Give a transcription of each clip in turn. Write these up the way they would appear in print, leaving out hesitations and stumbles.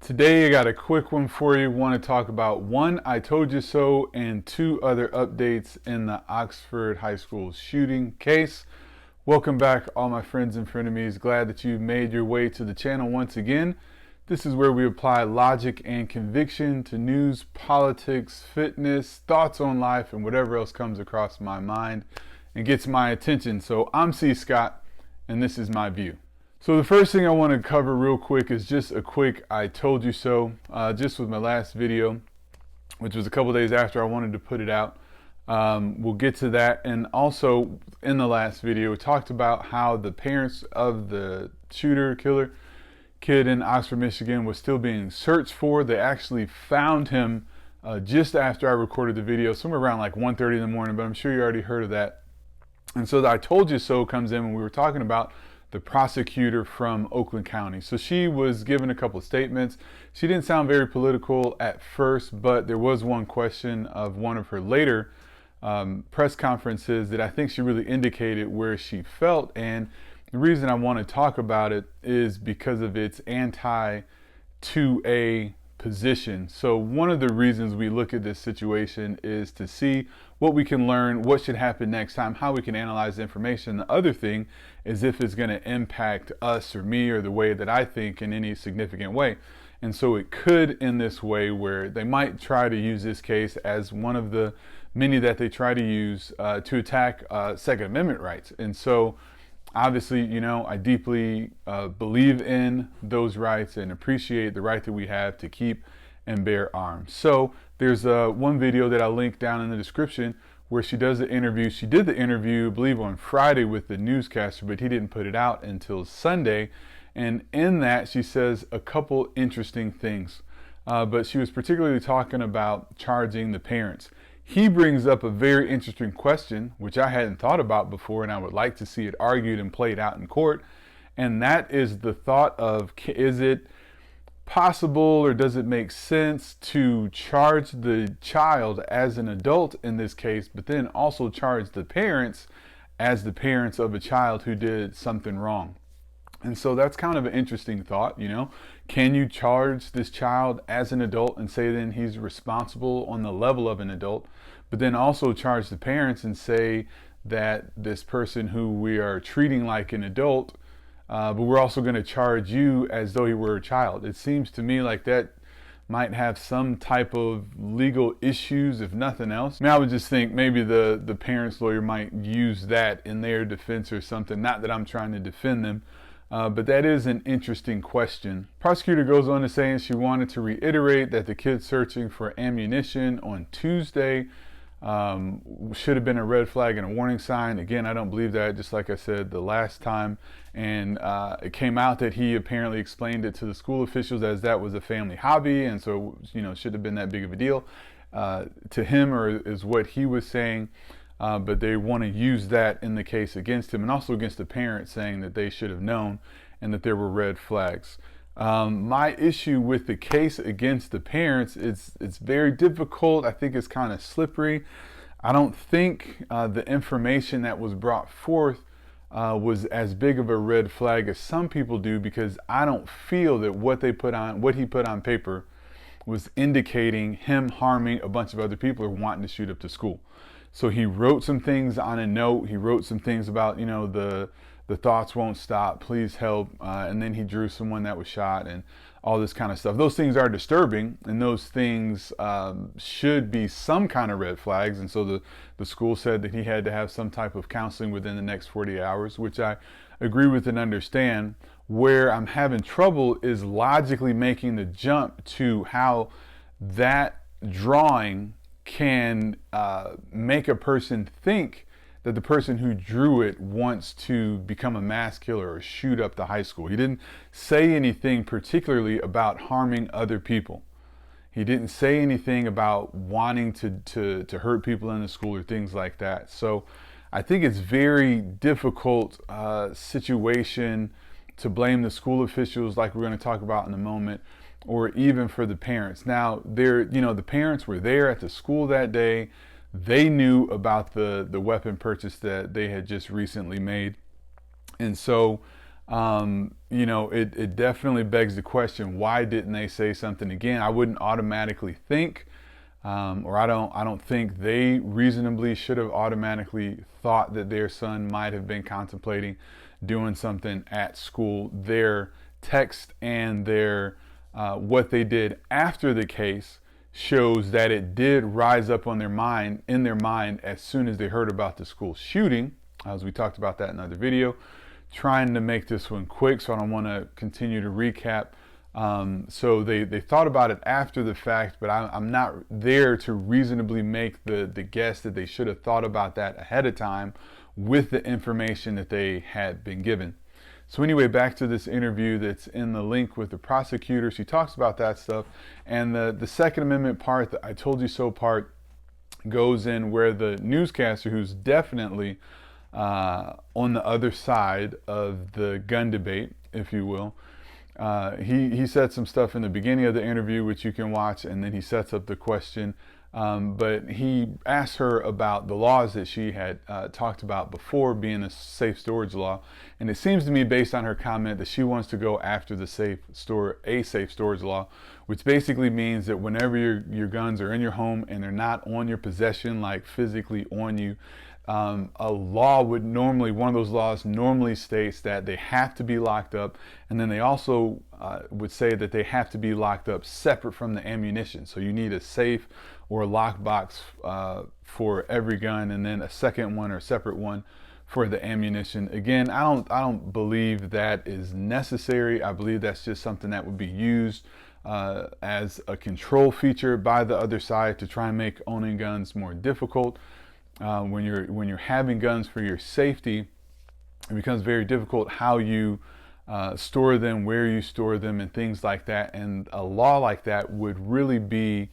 Today I got a quick one for you. Want to talk about one, I told you so, and two other updates in the Oxford High School shooting case. Welcome back, all my friends and frenemies. Glad that you made your way to the channel once again. This is where we apply logic and conviction to news, politics, fitness, thoughts on life, and whatever else comes across my mind and gets my attention. So I'm C. Scott, and this is my view. So the first thing I want to cover real quick is just a quick I told you so, just with my last video, which was a couple days after I wanted to put it out. We'll get to that. And also in the last video, we talked about how the parents of the killer kid in Oxford, Michigan was still being searched for. They actually found him just after I recorded the video, somewhere around like 1:30 in the morning, but I'm sure you already heard of that. And so the I told you so comes in when we were talking about the prosecutor from Oakland County. So she was given a couple of statements. She didn't sound very political at first, but there was one question of one of her later press conferences that I think she really indicated where she felt. And the reason I want to talk about it is because of its anti-2A position. So one of the reasons we look at this situation is to see what we can learn, what should happen next time, how we can analyze the information. The other thing is if it's going to impact us or me or the way that I think in any significant way. And so it could in this way where they might try to use this case as one of the many that they try to use to attack Second Amendment rights. And so obviously, you know, I deeply believe in those rights and appreciate the right that we have to keep and bear arms. So there's one video that I'll link down in the description where she does the interview. She did the interview, I believe, on Friday with the newscaster, but he didn't put it out until Sunday. And in that, she says a couple interesting things. But she was particularly talking about charging the parents. He brings up a very interesting question, which I hadn't thought about before, and I would like to see it argued and played out in court. And that is the thought of, is it possible or does it make sense to charge the child as an adult in this case, but then also charge the parents as the parents of a child who did something wrong? And so that's kind of an interesting thought, you know. Can you charge this child as an adult and say then he's responsible on the level of an adult, but then also charge the parents and say that this person who we are treating like an adult, but we're also going to charge you as though he were a child? It seems to me like that might have some type of legal issues, if nothing else. I mean, I would just think maybe the parents' lawyer might use that in their defense or something. Not that I'm trying to defend them. But that is an interesting question. Prosecutor goes on to say she wanted to reiterate that the kid searching for ammunition on Tuesday should have been a red flag and a warning sign. Again, I don't believe that, just like I said the last time. And it came out that he apparently explained it to the school officials as that was a family hobby, and so, you know, shouldn't have been that big of a deal to him, or is what he was saying. But they want to use that in the case against him and also against the parents, saying that they should have known and that there were red flags. My issue with the case against the parents is it's very difficult. I think it's kind of slippery. I don't think the information that was brought forth was as big of a red flag as some people do, because I don't feel that what he put on paper was indicating him harming a bunch of other people or wanting to shoot up the school. So he wrote some things on a note. He wrote some things about, you know, the thoughts won't stop, please help. And then he drew someone that was shot and all this kind of stuff. Those things are disturbing, and those things should be some kind of red flags. And so the school said that he had to have some type of counseling within the next 48 hours, which I agree with and understand. Where I'm having trouble is logically making the jump to how that drawing can make a person think that the person who drew it wants to become a mass killer or shoot up the high school. He didn't say anything particularly about harming other people. He didn't say anything about wanting to hurt people in the school or things like that. So I think it's very difficult situation to blame the school officials, like we're going to talk about in a moment, or even for the parents. Now, the parents were there at the school that day. They knew about the weapon purchase that they had just recently made. And so You know, it definitely begs the question, why didn't they say something? Again, I wouldn't automatically think, or I don't think they reasonably should have automatically thought that their son might have been contemplating doing something at school. Their text and their what they did after the case shows that it did rise up on their mind, in their mind, as soon as they heard about the school shooting, as we talked about that in another video. Trying to make this one quick, so I don't want to continue to recap. So they thought about it after the fact, but I'm not there to reasonably make the guess that they should have thought about that ahead of time with the information that they had been given. So anyway, back to this interview that's in the link with the prosecutor. She talks about that stuff, and the Second Amendment part, the I told you so part, goes in where the newscaster, who's definitely on the other side of the gun debate, if you will. He said some stuff in the beginning of the interview, which you can watch, and then he sets up the question. But he asked her about the laws that she had talked about before, being a safe storage law. And it seems to me, based on her comment, that she wants to go after the safe storage law, which basically means that whenever your guns are in your home and they're not on your possession, like physically on you, a law would normally, one of those laws normally states that they have to be locked up, and then they also would say that they have to be locked up separate from the ammunition. So you need a safe or a lockbox for every gun, and then a second one or separate one for the ammunition. Again, I don't believe that is necessary. I believe that's just something that would be used as a control feature by the other side to try and make owning guns more difficult. When you're having guns for your safety, it becomes very difficult how you store them, where you store them, and things like that. And a law like that would really be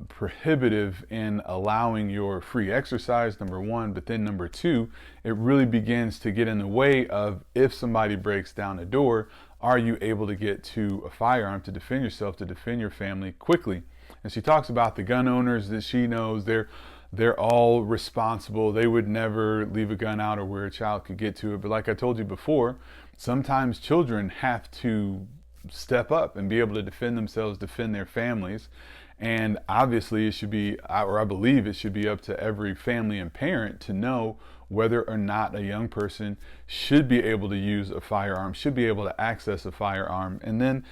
prohibitive in allowing your free exercise, number one, but then number two, it really begins to get in the way of, if somebody breaks down a door, are you able to get to a firearm to defend yourself, to defend your family quickly? And she talks about the gun owners that she knows, they're all responsible. They would never leave a gun out or where a child could get to it. But like I told you before, sometimes children have to step up and be able to defend themselves, defend their families. And obviously it should be, or I believe it should be, up to every family and parent to know whether or not a young person should be able to use a firearm, should be able to access a firearm, and then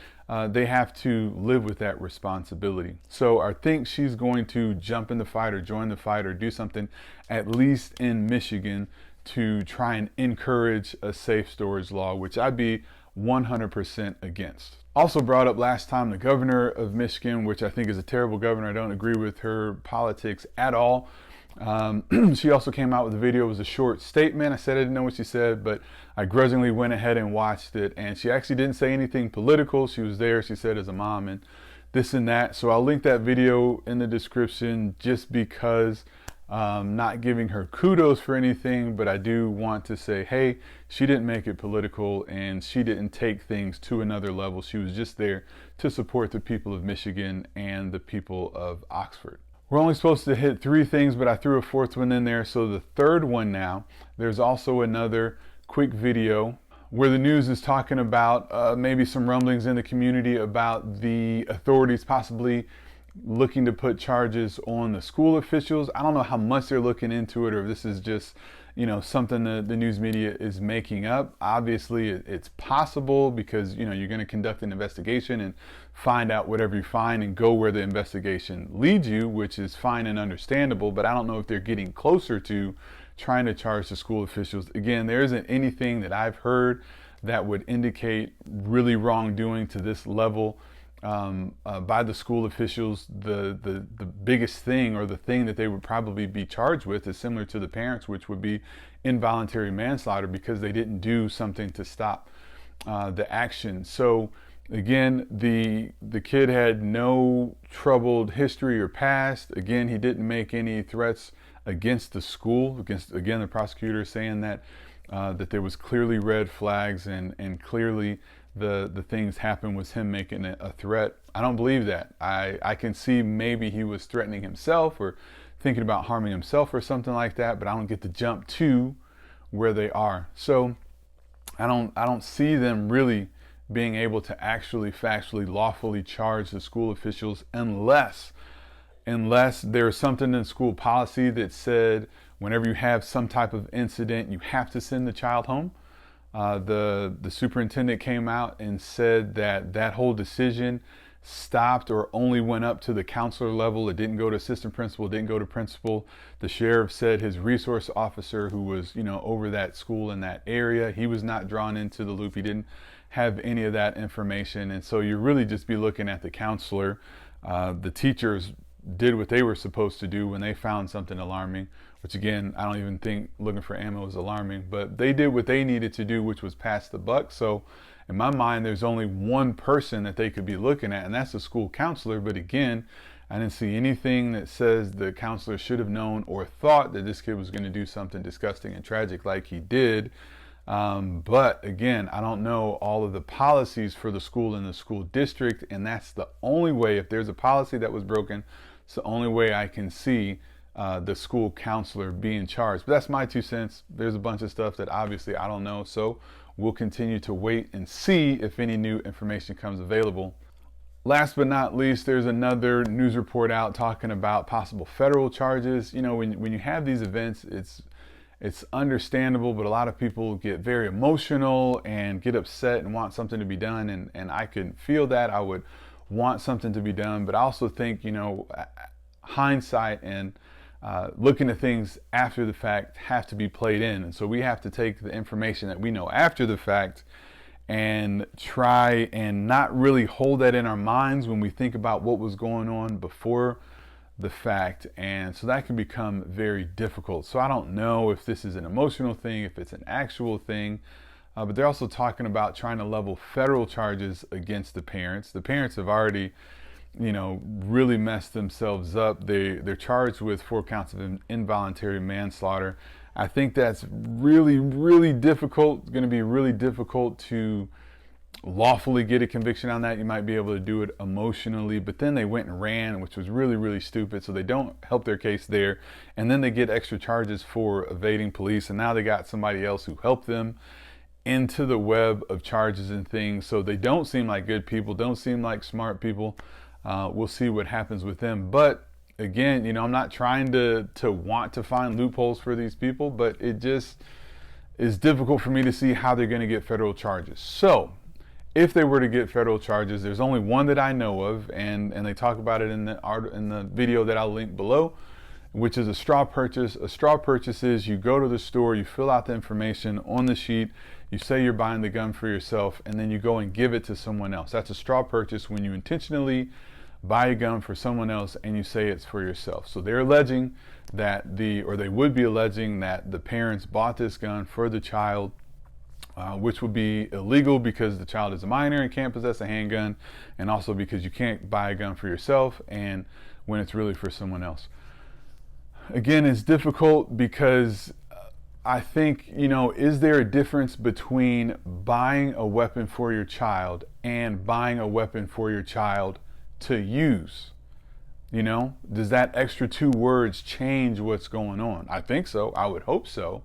they have to live with that responsibility. So I think she's going to jump in the fight or join the fight or do something, at least in Michigan, to try and encourage a safe storage law, which I'd be 100% against. Also brought up last time the governor of Michigan, which I think is a terrible governor. I don't agree with her politics at all. She also came out with a video. It was a short statement. I said I didn't know what she said, but I grudgingly went ahead and watched it. And she actually didn't say anything political. She was there, she said, as a mom and this and that. So I'll link that video in the description, just because not giving her kudos for anything, but I do want to say, hey, she didn't make it political and she didn't take things to another level. She was just there to support the people of Michigan and the people of Oxford. We're only supposed to hit 3 things, but I threw a 4th one in there. So the 3rd one now, there's also another quick video where the news is talking about maybe some rumblings in the community about the authorities possibly looking to put charges on the school officials. I don't know how much they're looking into it, or if this is just, something the news media is making up. Obviously, it's possible because, you're going to conduct an investigation and find out whatever you find and go where the investigation leads you, which is fine and understandable. But I don't know if they're getting closer to trying to charge the school officials. Again, there isn't anything that I've heard that would indicate really wrongdoing to this level by the school officials. The biggest thing, or the thing that they would probably be charged with, is similar to the parents, which would be involuntary manslaughter, because they didn't do something to stop the action. So again, the kid had no troubled history or past. Again, he didn't make any threats against the school. Again, the prosecutor is saying that that there was clearly red flags, and clearly the things happened was him making a threat. I don't believe that. I can see maybe he was threatening himself or thinking about harming himself or something like that, but I don't get to jump to where they are. So I don't see them really being able to actually factually lawfully charge the school officials unless there's something in school policy that said whenever you have some type of incident, you have to send the child home. The superintendent came out and said that that whole decision stopped or only went up to the counselor level. It didn't go to assistant principal, it didn't go to principal. The sheriff said his resource officer, who was, over that school in that area, he was not drawn into the loop. He didn't have any of that information. And so you really just be looking at the counselor. The teachers did what they were supposed to do when they found something alarming, which again, I don't even think looking for ammo is alarming, but they did what they needed to do, which was pass the buck. So in my mind, there's only one person that they could be looking at, and that's the school counselor. But again, I didn't see anything that says the counselor should have known or thought that this kid was going to do something disgusting and tragic like he did. But again, I don't know all of the policies for the school and the school district, and that's the only way. If there's a policy that was broken, it's the only way I can see the school counselor being charged. But that's my 2 cents. There's a bunch of stuff that obviously I don't know, so we'll continue to wait and see if any new information comes available. Last but not least, there's another news report out talking about possible federal charges. When you have these events, it's understandable, but a lot of people get very emotional and get upset and want something to be done. And I can feel that. I would want something to be done, but I also think, hindsight and looking at things after the fact have to be played in. And so we have to take the information that we know after the fact and try and not really hold that in our minds when we think about what was going on before the fact. And so that can become very difficult. So I don't know if this is an emotional thing, if it's an actual thing, but they're also talking about trying to level federal charges against the parents. The parents have already really messed themselves up. They're charged with 4 counts of involuntary manslaughter. I think that's really, really difficult. It's going to be really difficult to lawfully get a conviction on that. You might be able to do it emotionally, but then they went and ran, which was really, really stupid. So they don't help their case there. And then they get extra charges for evading police. And now they got somebody else who helped them into the web of charges and things. So they don't seem like good people, don't seem like smart people. We'll see what happens with them. But again, I'm not trying to want to find loopholes for these people, but it just is difficult for me to see how they're going to get federal charges. So if they were to get federal charges, there's only one that I know of, and they talk about it in the video that I'll link below, which is a straw purchase. A straw purchase is you go to the store, you fill out the information on the sheet, you say you're buying the gun for yourself, and then you go and give it to someone else. That's a straw purchase when you intentionally buy a gun for someone else and you say it's for yourself. So they're alleging that they would be alleging that the parents bought this gun for the child, which would be illegal because the child is a minor and can't possess a handgun, and also because you can't buy a gun for yourself and when it's really for someone else. Again, it's difficult because I think, is there a difference between buying a weapon for your child and buying a weapon for your child to use? Does that extra 2 words change what's going on? I think so. I would hope so.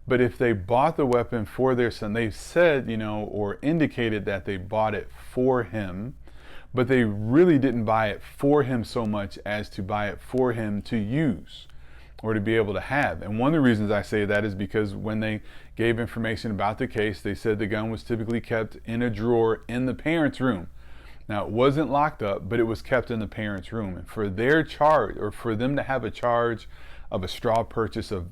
But if they bought the weapon for their son, they've said, or indicated that they bought it for him, but they really didn't buy it for him so much as to buy it for him to use or to be able to have. And one of the reasons I say that is because when they gave information about the case, they said the gun was typically kept in a drawer in the parents' room. Now, it wasn't locked up, but it was kept in the parents' room. And for their charge, or for them to have a charge of a straw purchase of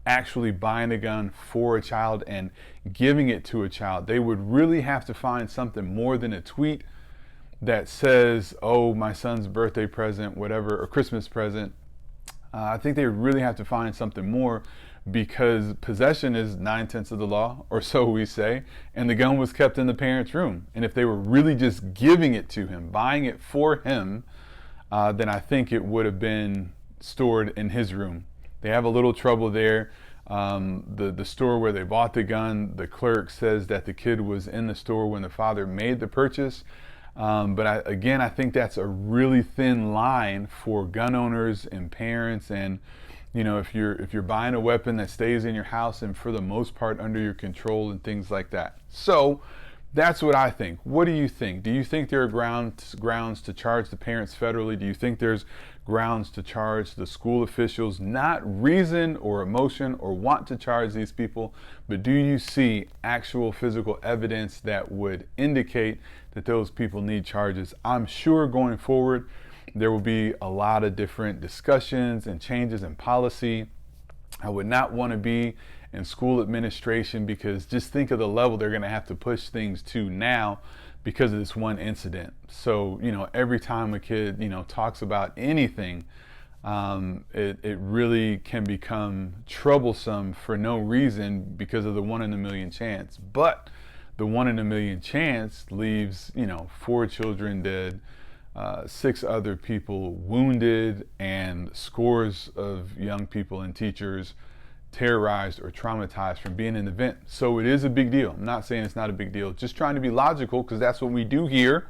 actually buying a gun for a child and giving it to a child, they would really have to find something more than a tweet that says, oh, my son's birthday present, whatever, or Christmas present. I think they really have to find something more, because possession is 9/10 of the law, or so we say, and the gun was kept in the parent's room. And if they were really just giving it to him, buying it for him, then I think it would have been stored in his room. They have a little trouble there. The store where they bought the gun, the clerk says that the kid was in the store when the father made the purchase. But I think that's a really thin line for gun owners and parents and You know, if you're buying a weapon that stays in your house and for the most part under your control and things like that. So that's what I think. What do you think? Do you think there are grounds to charge the parents federally? Do you think there's grounds to charge the school officials? Not reason or emotion or want to charge these people, but do you see actual physical evidence that would indicate that those people need charges? I'm sure going forward there will be a lot of different discussions and changes in policy. I would not want to be in school administration, because just think of the level they're going to have to push things to now because of this one incident. So, you know, every time a kid, you know, talks about anything, it really can become troublesome for no reason because of the 1 in a million chance. But the 1 in a million chance leaves, you know, 4 children dead, 6 other people wounded, and scores of young people and teachers terrorized or traumatized from being in the event. So it is a big deal. I'm not saying it's not a big deal, just trying to be logical, because that's what we do here.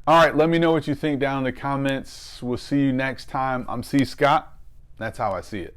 All right, let me know what you think down in the comments. We'll see you next time. I'm C. Scott. That's how I see it.